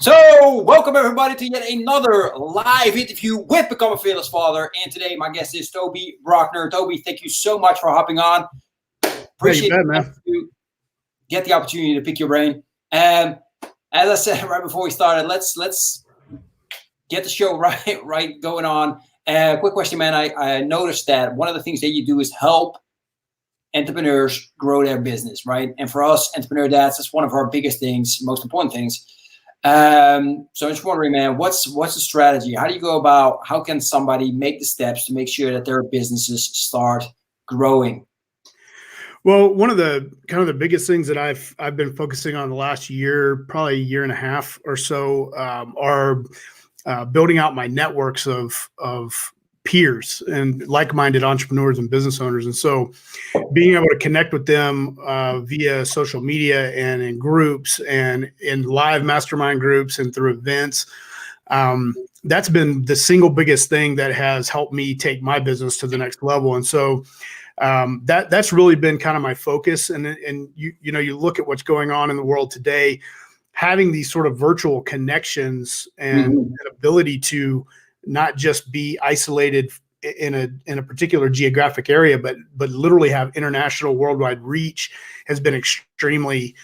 So, welcome everybody to yet another live interview with Become a Fearless Father. And today, my guest is Tobe Brockner. Tobe, thank you so much for hopping on. Appreciate it, man. To get the opportunity to pick your brain. As I said right before we started, let's get the show right going on. Quick question, man. I noticed that one of the things that you do is help entrepreneurs grow their business, right? And for us, entrepreneur dads, that's one of our biggest things, most important things. So I'm just wondering, man, what's the strategy? How do you go about, how can somebody make the steps to make sure that their businesses start growing? Well, one of the biggest things that I've been focusing on the last year, probably a year and a half or so, are building out my networks of peers and like-minded entrepreneurs and business owners. And so being able to connect with them via social media and in groups and in live mastermind groups and through events, that's been the single biggest thing that has helped me take my business to the next level. And so that's really been kind of my focus. And you look at what's going on in the world today, having these sort of virtual connections and an ability to not just be isolated in a particular geographic area, but literally have international, worldwide reach has been extremely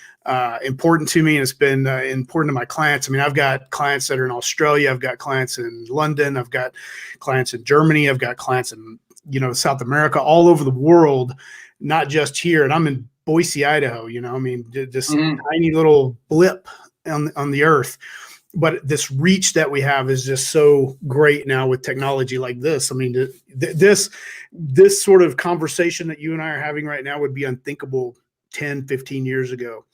important to me, and it's been important to my clients. I mean, I've got clients that are in Australia, I've got clients in London, I've got clients in Germany, I've got clients in South America, all over the world, not just here. And I'm in Boise, Idaho. I mean, this tiny little blip on the earth. But this reach that we have is just so great now with technology like this. I mean, this sort of conversation that you and I are having right now would be unthinkable 10, 15 years ago.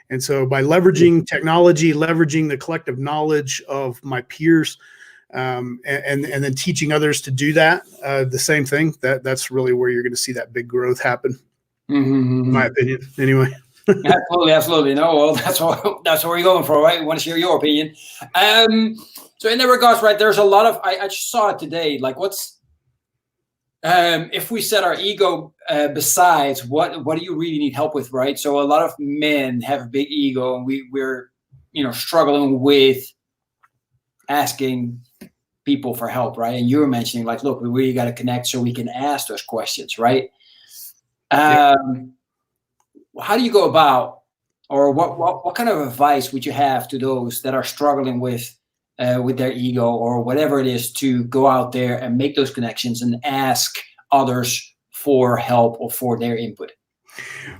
And so by leveraging technology, leveraging the collective knowledge of my peers, and then teaching others to do that, the same thing, that's really where you're going to see that big growth happen, in my opinion, anyway. Absolutely. No, well, that's what we're going for, right? We want to share your opinion. So in that regards, right, there's a lot of, I just saw it today, like if we set our ego besides, what do you really need help with, right? So a lot of men have a big ego, and we're struggling with asking people for help, right? And you were mentioning, like, look, we really got to connect so we can ask those questions, right? How do you go about, or what kind of advice would you have to those that are struggling with their ego or whatever it is, to go out there and make those connections and ask others for help or for their input?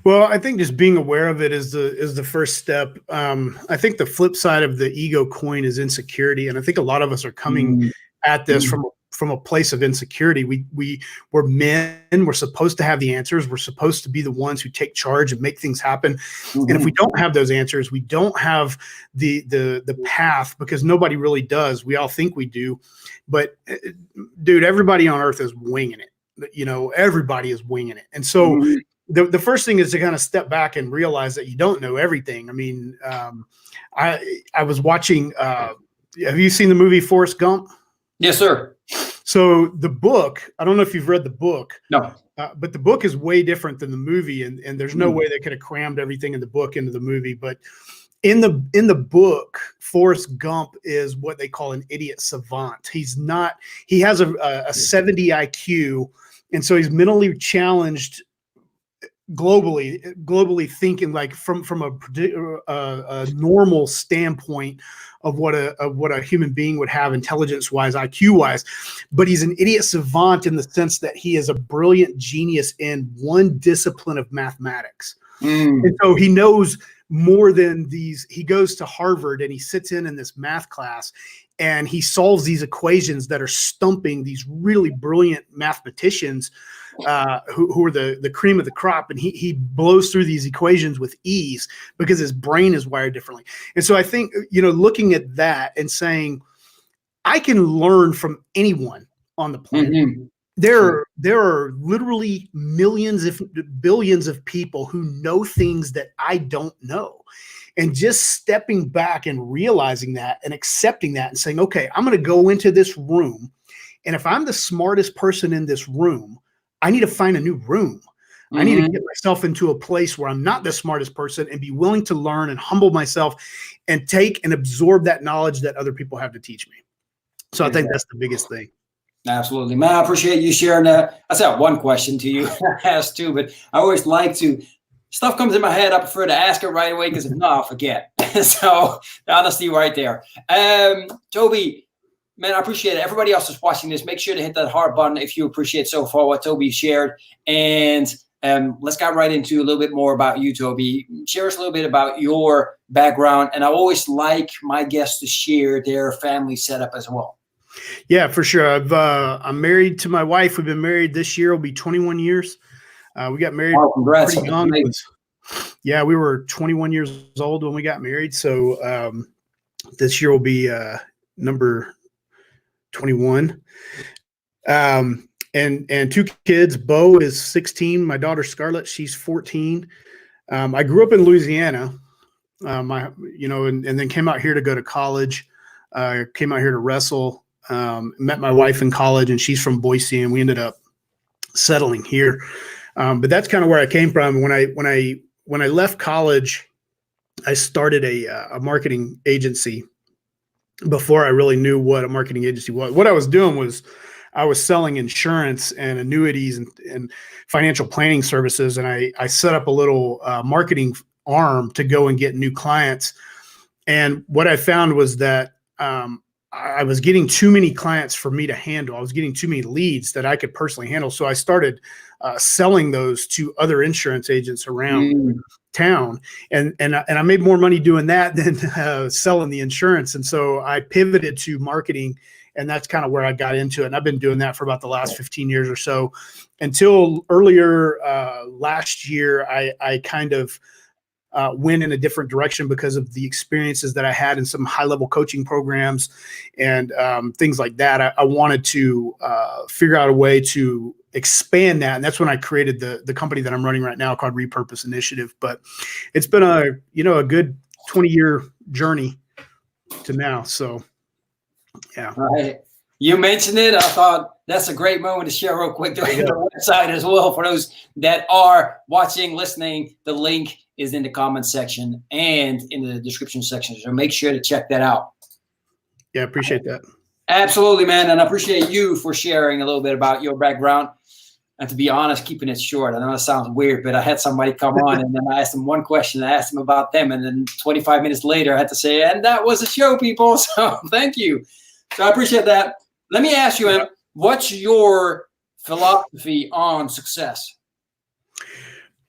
Well, I think just being aware of it is the first step. I think the flip side of the ego coin is insecurity, and I think a lot of us are coming at this from a place of insecurity. We're men. We're supposed to have the answers. We're supposed to be the ones who take charge and make things happen. And if we don't have those answers, we don't have the path, because nobody really does. We all think we do, but dude, everybody on earth is winging it. Everybody is winging it, and so. The first thing is to kind of step back and realize that you don't know everything. I mean, I was watching, have you seen the movie Forrest Gump? Yes, sir. So the book, I don't know if you've read the book. No. But the book is way different than the movie. And there's no way they could have crammed everything in the book into the movie. But in the book, Forrest Gump is what they call an idiot savant. He has a 70 IQ. And so he's mentally challenged globally thinking, like from a normal standpoint of what a human being would have intelligence wise, IQ wise, but he's an idiot savant in the sense that he is a brilliant genius in one discipline of mathematics. And so he knows more than these. He goes to Harvard and he sits in this math class and he solves these equations that are stumping these really brilliant mathematicians who are the cream of the crop. And he blows through these equations with ease because his brain is wired differently. And so I think, looking at that and saying, I can learn from anyone on the planet. There are literally millions, if billions of people who know things that I don't know. And just stepping back and realizing that and accepting that and saying, okay, I'm going to go into this room. And if I'm the smartest person in this room, I need to find a new room. I need to get myself into a place where I'm not the smartest person and be willing to learn and humble myself and take and absorb that knowledge that other people have to teach me. So I think that's the biggest thing. Absolutely, man. I appreciate you sharing that. I said one question to you. I asked two, but I always like to, stuff comes in my head. I prefer to ask it right away because if not, I'll forget. So the honesty right there. Tobe, man, I appreciate it. Everybody else is watching this. Make sure to hit that heart button if you appreciate so far what Tobe shared. And let's get right into a little bit more about you, Tobe. Share us a little bit about your background. And I always like my guests to share their family setup as well. Yeah, for sure. I'm married to my wife. We've been married this year. Will be 21 years. We got married pretty young. Yeah, we were 21 years old when we got married. So this year will be number 21. And two kids. Bo is 16. My daughter Scarlett, she's 14. I grew up in Louisiana. And then came out here to go to college. Came out here to wrestle. Met my wife in college, and she's from Boise, and we ended up settling here. But that's kind of where I came from. When I left college, I started a marketing agency before I really knew what a marketing agency was. What I was doing was I was selling insurance and annuities and financial planning services, and I set up a little marketing arm to go and get new clients. And what I found was that I was getting too many clients for me to handle. I was getting too many leads that I could personally handle. So I started selling those to other insurance agents around town. And I made more money doing that than selling the insurance. And so I pivoted to marketing, and that's kind of where I got into it. And I've been doing that for about the last 15 years or so until earlier last year. I kind of went in a different direction because of the experiences that I had in some high-level coaching programs and things like that. I wanted to figure out a way to expand that, and that's when I created the company that I'm running right now called Repurpose Initiative. But it's been a good 20-year journey to now. So, yeah. All right. You mentioned it. I thought that's a great moment to share real quick the website as well for those that are watching, listening. The link is in the comments section and in the description section. So make sure to check that out. Yeah, appreciate that. Absolutely, man. And I appreciate you for sharing a little bit about your background. And to be honest, keeping it short. I know it sounds weird, but I had somebody come on and then I asked them one question. I asked them about them. And then 25 minutes later, I had to say, and that was the show, people. So thank you. So I appreciate that. Let me ask you, Em, what's your philosophy on success?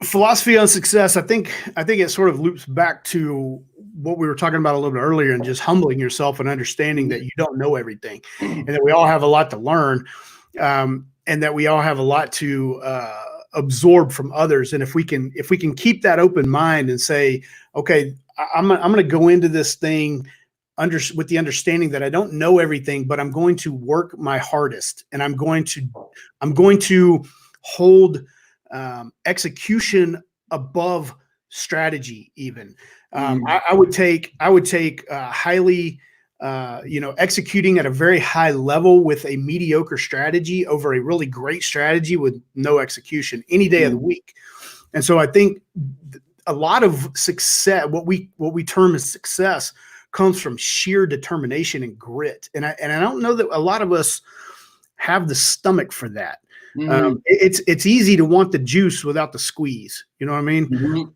Philosophy on success, I think it sort of loops back to what we were talking about a little bit earlier, and just humbling yourself and understanding that you don't know everything, and that we all have a lot to learn, and that we all have a lot to absorb from others. And if we can keep that open mind and say, okay, I'm going to go into this thing with the understanding that I don't know everything, but I'm going to work my hardest, and I'm going to hold execution above strategy. Even I would take highly executing at a very high level with a mediocre strategy over a really great strategy with no execution any day of the week. And so I think a lot of success, what we term as success, comes from sheer determination and grit. And I don't know that a lot of us have the stomach for that. It's easy to want the juice without the squeeze. You know what I mean?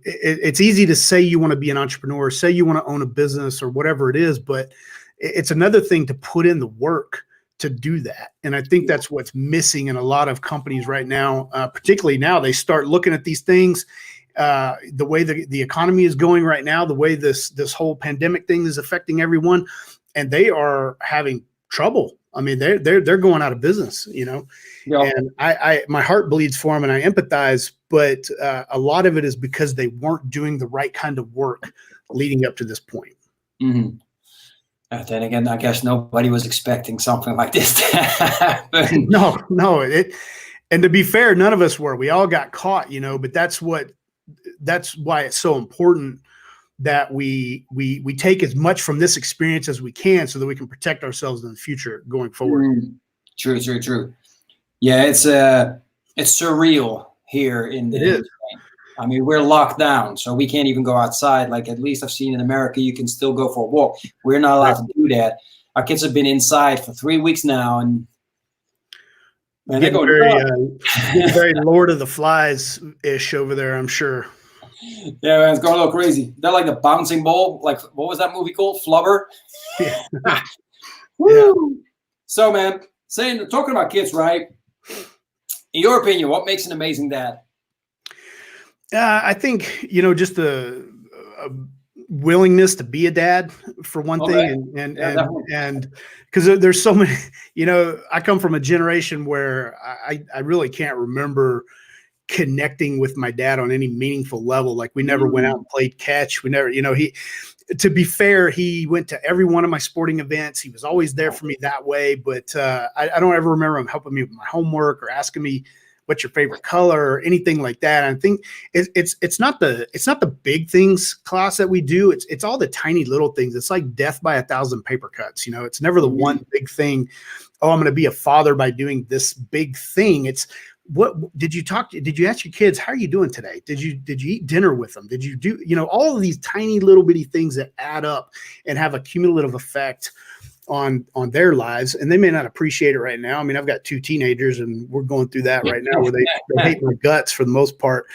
It's easy to say you want to be an entrepreneur, say you want to own a business or whatever it is, but it's another thing to put in the work to do that. And I think that's what's missing in a lot of companies right now, particularly now. They start looking at these things, the way the economy is going right now, the way this whole pandemic thing is affecting everyone, and they are having trouble. I mean, they're going out of business, and my heart bleeds for them and I empathize, but a lot of it is because they weren't doing the right kind of work leading up to this point. And then again, I guess nobody was expecting something like this to happen. No. And to be fair, none of us were. We all got caught, but that's why it's so important that we take as much from this experience as we can so that we can protect ourselves in the future going forward. True. Yeah, it's surreal here in It is. Spain. I mean, we're locked down, so we can't even go outside. Like, at least I've seen in America, you can still go for a walk. We're not allowed to do that. Our kids have been inside for 3 weeks now, and man, they're going getting very Lord of the Flies-ish over there, I'm sure. Yeah, man, it's going a little crazy. They're like the bouncing ball. Like, what was that movie called? Flubber? Yeah. Woo! Yeah. So, man, talking about kids, right? In your opinion, what makes an amazing dad? I think, just the willingness to be a dad, for one thing, and because there's so many, I come from a generation where I really can't remember connecting with my dad on any meaningful level. Like, we never went out and played catch. We never, to be fair, he went to every one of my sporting events. He was always there for me that way. But I don't ever remember him helping me with my homework or asking me what's your favorite color or anything like that. And I think it's not the big things, Klaas, that we do. It's all the tiny little things. It's like death by 1,000 paper cuts. It's never the one big thing. Oh, I'm going to be a father by doing this big thing. It's, what did you ask your kids, how are you doing today? Did you eat dinner with them? Did you do, all of these tiny little bitty things that add up and have a cumulative effect on their lives. And they may not appreciate it right now. I mean, I've got 2 teenagers and we're going through that right now where they hate my guts for the most part,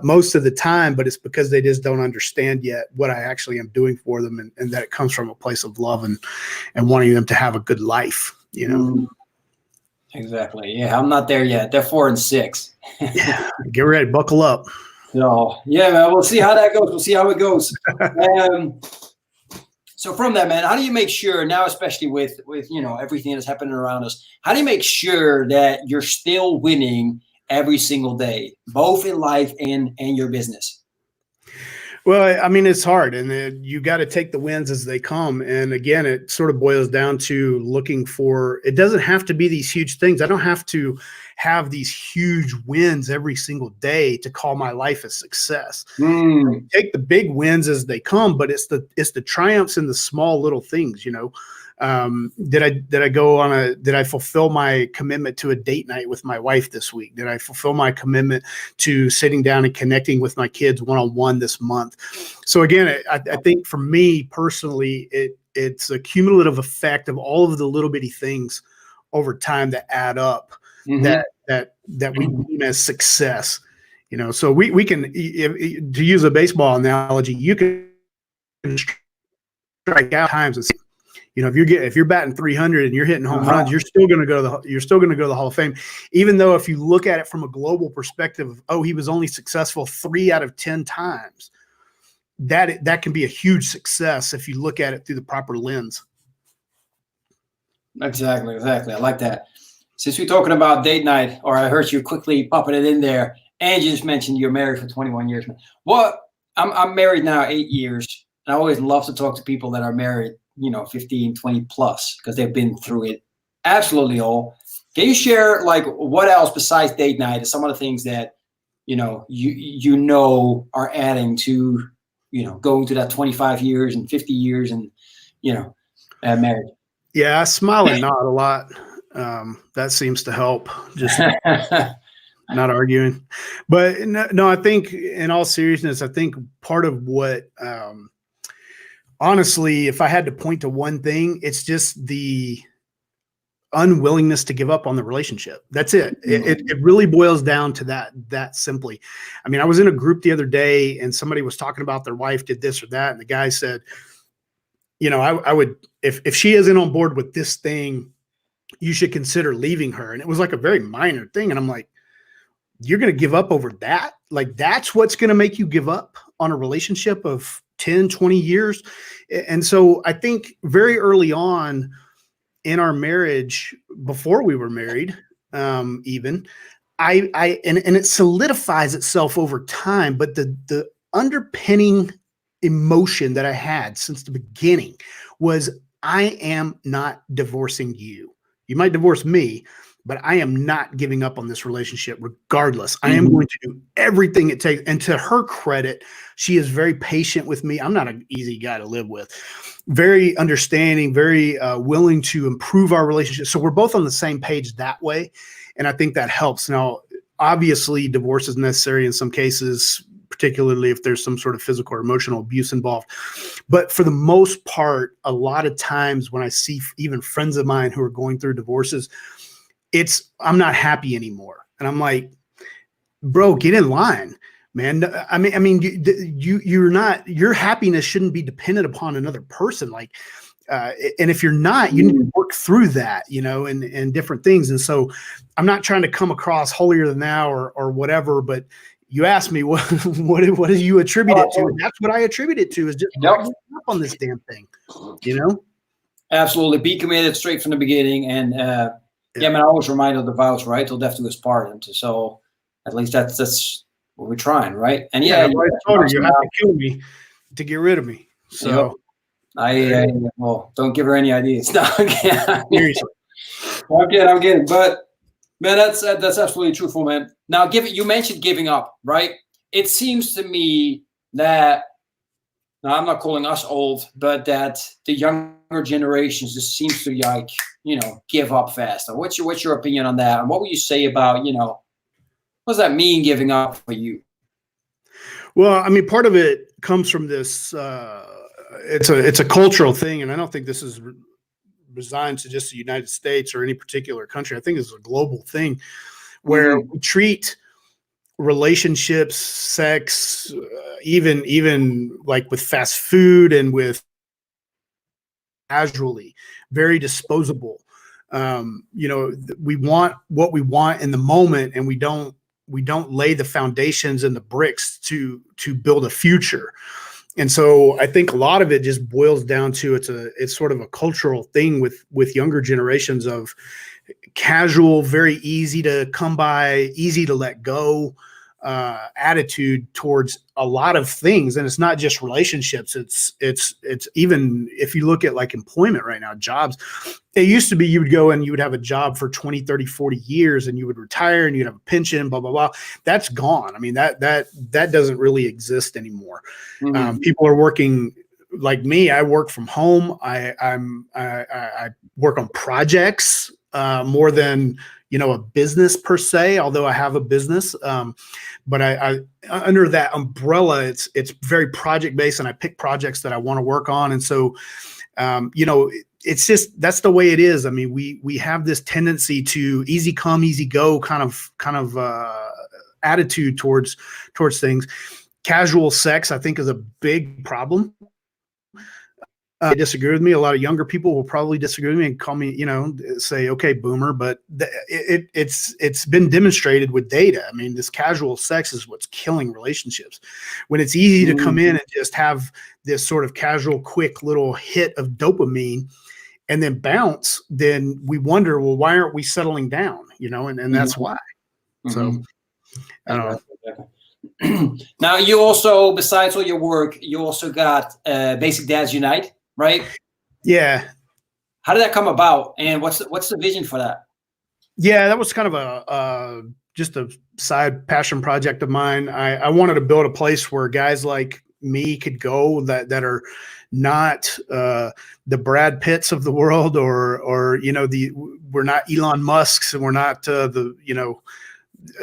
most of the time, but it's because they just don't understand yet what I actually am doing for them, and that it comes from a place of love and wanting them to have a good life, Exactly. Yeah, I'm not there yet. They're 4 and 6. Yeah, get ready, buckle up. So yeah, man, we'll see how that goes. We'll see how it goes. So from that, man, how do you make sure now, especially with everything that's happening around us, how do you make sure that you're still winning every single day, both in life and your business? Well, I mean, it's hard, and you got to take the wins as they come. And again, it sort of boils down to looking for, it doesn't have to be these huge things. I don't have to have these huge wins every single day to call my life a success. Take the big wins as they come, but it's the triumphs in the small little things, Did I fulfill my commitment to a date night with my wife this week? Did I fulfill my commitment to sitting down and connecting with my kids one-on-one this month? So again, I think for me personally, it's a cumulative effect of all of the little bitty things over time that add up that we deem as success. So we can, to use a baseball analogy, you can strike out times and if you're batting 300 and you're hitting home runs, you're still going to go to the Hall of Fame. Even though if you look at it from a global perspective, he was only successful 3 out of 10 times. That can be a huge success if you look at it through the proper lens. Exactly. I like that. Since we're talking about date night, or I heard you quickly popping it in there, and you just mentioned you're married for 21 years. I'm married now 8 years, and I always love to talk to people that are married 15, 20 plus, because they've been through it absolutely all. Can you share, like, what else besides date night is some of the things that, are adding to, going to that 25 years and 50 years and, married? Yeah, I smile and nod a lot. That seems to help. Just not arguing. But no, I think in all seriousness, I think part of what, honestly, if I had to point to one thing, it's just the unwillingness to give up on the relationship. That's it. It really boils down to that simply. I mean, I was in a group the other day and somebody was talking about their wife did this or that. And the guy said, I would, if she isn't on board with this thing, you should consider leaving her. And it was like a very minor thing. And I'm like, you're going to give up over that? Like, that's what's going to make you give up on a relationship of 10, 20 years. And so I think very early on in our marriage, before we were married, even, and it solidifies itself over time, but the underpinning emotion that I had since the beginning was, I am not divorcing you. You might divorce me, but I am not giving up on this relationship regardless. I am going to do everything it takes. And to her credit, she is very patient with me. I'm not an easy guy to live with. Very understanding, very willing to improve our relationship. So we're both on the same page that way. And I think that helps. Now, obviously divorce is necessary in some cases, particularly if there's some sort of physical or emotional abuse involved. But for the most part, a lot of times when I see even friends of mine who are going through divorces, I'm not happy anymore. And I'm like, bro, get in line, man. Your happiness shouldn't be dependent upon another person. Like, and if you're not, you need to work through that, and different things. And so I'm not trying to come across holier than thou or whatever, but you asked me what do you attribute it to? That's what I attribute it to, is just not giving up on this damn thing, Absolutely. Be committed straight from the beginning. And man, I always remind of the vows, right? Till death do us part. And so at least that's what we're trying, right? And you have to kill me to get rid of me. So well, don't give her any ideas. No, seriously. I'm kidding. But man, that's absolutely truthful, man. Now, you mentioned giving up, right? It seems to me that, now I'm not calling us old, but that the younger generations just seems to give up faster. What's your opinion on that? And what would you say about, what does that mean, giving up for you? Well, I mean, part of it comes from this, it's a cultural thing. And I don't think this is resigned to just the United States or any particular country. I think it's a global thing where we treat relationships, sex, even like with fast food and with casually, very disposable. We want what we want in the moment, and we don't lay the foundations and the bricks to build a future. And so I think a lot of it just boils down to it's sort of a cultural thing with younger generations of casual, very easy to come by, easy to let go attitude towards a lot of things. And it's not just relationships. It's even if you look at like employment right now, jobs, it used to be you would go and you would have a job for 20, 30, 40 years and you would retire and you'd have a pension, blah, blah, blah. That's gone. I mean, that doesn't really exist anymore. People are working like me. I work from home. I work on projects more than, a business per se, although I have a business. But I under that umbrella, it's very project based, and I pick projects that I want to work on. And so, it's just, that's the way it is. I mean, we have this tendency to easy come, easy go kind of attitude towards things. Casual sex, I think, is a big problem. They disagree with me. A lot of younger people will probably disagree with me and call me, say, okay, boomer, but it's been demonstrated with data. I mean, this casual sex is what's killing relationships. When it's easy to come in and just have this sort of casual, quick little hit of dopamine and then bounce, then we wonder, well, why aren't we settling down? And that's why. So I don't know. Now, you also, besides all your work, you also got Basic Dads Unite, right? Yeah. How did that come about, and what's the vision for that? Yeah, that was kind of just a side passion project of mine. I wanted to build a place where guys like me could go that are not the Brad Pitts of the world, or we're not Elon Musks, and we're not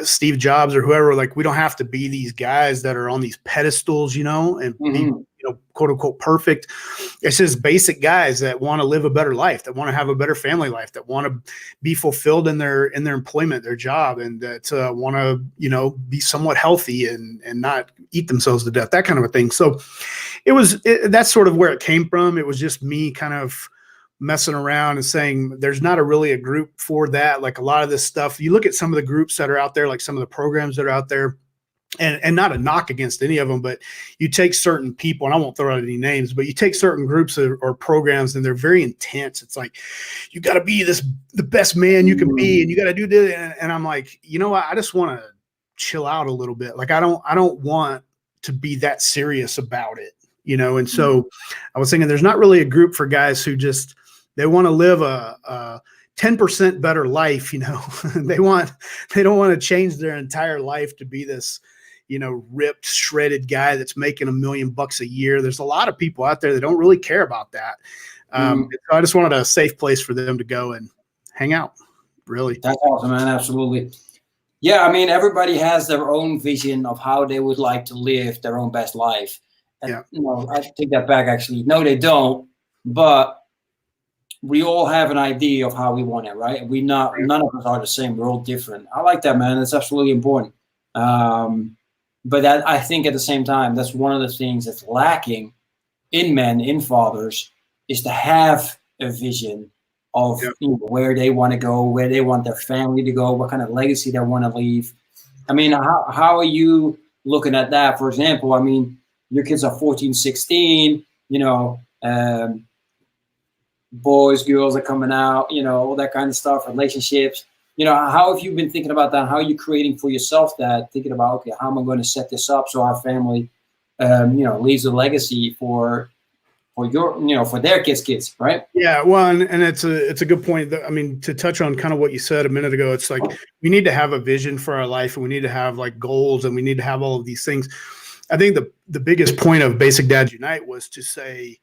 Steve Jobs or whoever. Like, we don't have to be these guys that are on these pedestals, and be, quote unquote perfect. It's just basic guys that want to live a better life, that want to have a better family life, that want to be fulfilled in their employment, their job, and that want to, be somewhat healthy and not eat themselves to death, that kind of a thing. So that's sort of where it came from. It was just me kind of messing around and saying there's not really a group for that. Like, a lot of this stuff, you look at some of the groups that are out there, like some of the programs that are out there, and not a knock against any of them, but you take certain people, and I won't throw out any names, but you take certain groups or programs, and they're very intense. It's like, you got to be the best man you can be, and you got to do this. And I'm like, what? I just want to chill out a little bit. Like, I don't want to be that serious about it, And so I was thinking, there's not really a group for guys who just, they want to live a 10% better life. They don't want to change their entire life to be this, ripped, shredded guy that's making $1 million a year. There's a lot of people out there that don't really care about that. So I just wanted a safe place for them to go and hang out. Really. That's awesome, man. Absolutely. Yeah, I mean, everybody has their own vision of how they would like to live their own best life. And, Yeah. I take that back, actually. No, they don't. But we all have an idea of how we want it, right? None of us are the same. We're all different. I like that, man. That's absolutely important. But that, I think at the same time, that's one of the things that's lacking in men, in fathers, is to have a vision of Yeah. where they want to go, where they want their family to go, what kind of legacy they want to leave. I mean, how are you looking at that? For example, I mean, your kids are 14, 16, boys, girls are coming out, all that kind of stuff, relationships. How have you been thinking about that? How are you creating for yourself that, thinking about, okay, how am I going to set this up so our family, leaves a legacy for for their kids, right? Yeah, well, and it's a good point. I mean, to touch on kind of what you said a minute ago, it's like we need to have a vision for our life, and we need to have like goals, and we need to have all of these things. I think the biggest point of Basic Dads Unite was to say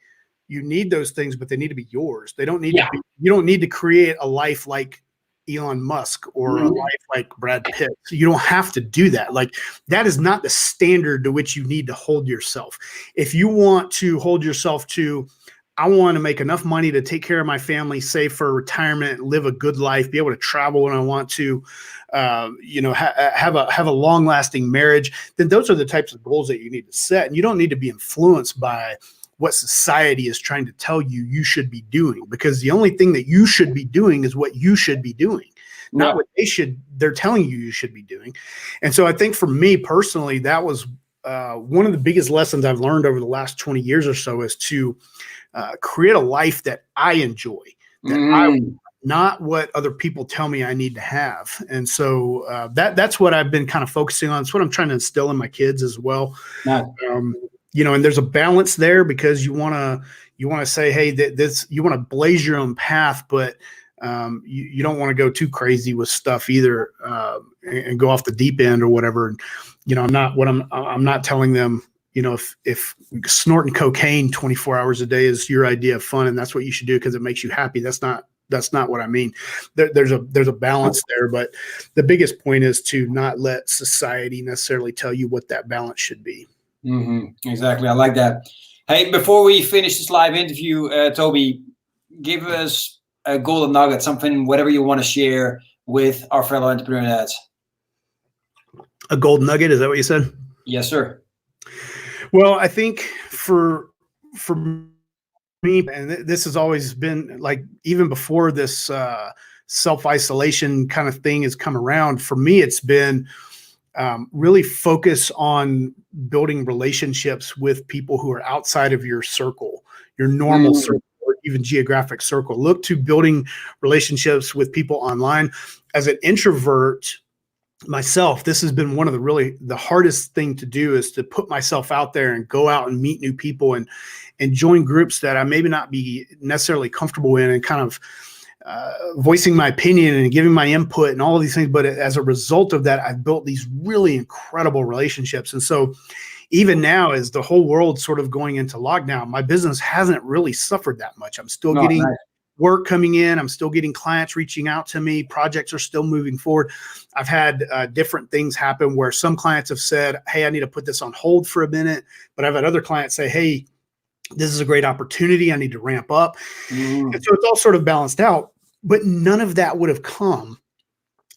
you need those things, but they need to be yours. They don't need to be. You don't need to create a life like Elon Musk or a life like Brad Pitt. So you don't have to do that. Like, that is not the standard to which you need to hold yourself. If you want to hold yourself to, I want to make enough money to take care of my family, save for retirement, live a good life, be able to travel when I want to, have a long lasting marriage, then those are the types of goals that you need to set. And you don't need to be influenced by what society is trying to tell you should be doing, because the only thing that you should be doing is what you should be doing, not what they're telling you should be doing. And so I think for me personally, that was one of the biggest lessons I've learned over the last 20 years or so, is to create a life that I enjoy, not what other people tell me I need to have. And so that's what I've been kind of focusing on. It's what I'm trying to instill in my kids as well. And there's a balance there, because you want to say, hey, you want to blaze your own path, but you don't want to go too crazy with stuff either, and go off the deep end or whatever. And, I'm not telling them, if snorting cocaine 24 hours a day is your idea of fun and that's what you should do because it makes you happy. That's not what I mean. There's a balance there, but the biggest point is to not let society necessarily tell you what that balance should be. Exactly. I like that. Hey, before we finish this live interview, Tobe, give us a golden nugget, something, whatever you want to share with our fellow entrepreneur dads. A golden nugget? Is that what you said? Yes, sir. Well, I think for me, and this has always been like, even before this self-isolation kind of thing has come around, for me, it's been really focus on building relationships with people who are outside of your circle, your normal circle, or even geographic circle. Look to building relationships with people online. As an introvert myself, this has been one of the hardest thing to do, is to put myself out there and go out and meet new people and join groups that I maybe not be necessarily comfortable in, and kind of voicing my opinion and giving my input and all of these things. But as a result of that, I've built these really incredible relationships. And so even now, as the whole world's sort of going into lockdown, my business hasn't really suffered that much. I'm still getting work coming in. I'm still getting clients reaching out to me. Projects are still moving forward. I've had different things happen where some clients have said, hey, I need to put this on hold for a minute. But I've had other clients say, hey, this is a great opportunity. I need to ramp up. And so it's all sort of balanced out. But none of that would have come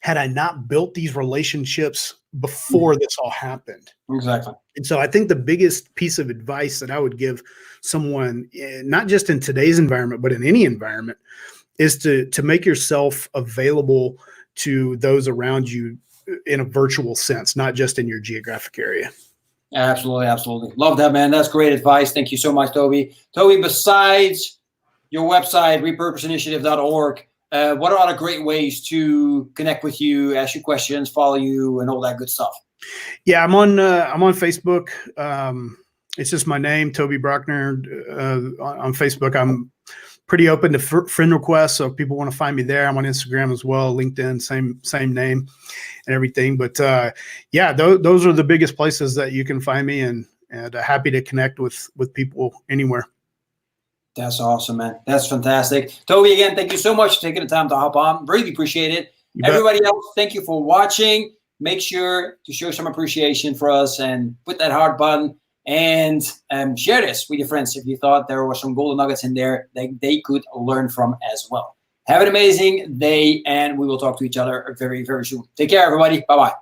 had I not built these relationships before this all happened. Exactly. And so I think the biggest piece of advice that I would give someone, not just in today's environment, but in any environment, is to make yourself available to those around you in a virtual sense, not just in your geographic area. Absolutely. Absolutely. Love that, man. That's great advice. Thank you so much, Tobe. Tobe, besides your website, repurposeinitiative.org, what are other great ways to connect with you, ask you questions, follow you, and all that good stuff? Yeah, I'm on Facebook. It's just my name, Tobe Brockner, on Facebook. I'm pretty open to friend requests, so if people want to find me there. I'm on Instagram as well, LinkedIn, same name and everything. But yeah, those are the biggest places that you can find me, and happy to connect with people anywhere. That's awesome, man. That's fantastic. Tobe, again, thank you so much for taking the time to hop on. Really appreciate it. Everybody else, thank you for watching. make sure to show some appreciation for us and put that heart button and share this with your friends if you thought there were some golden nuggets in there that they could learn from as well. Have an amazing day, and we will talk to each other very, very soon. Take care, everybody. Bye-bye.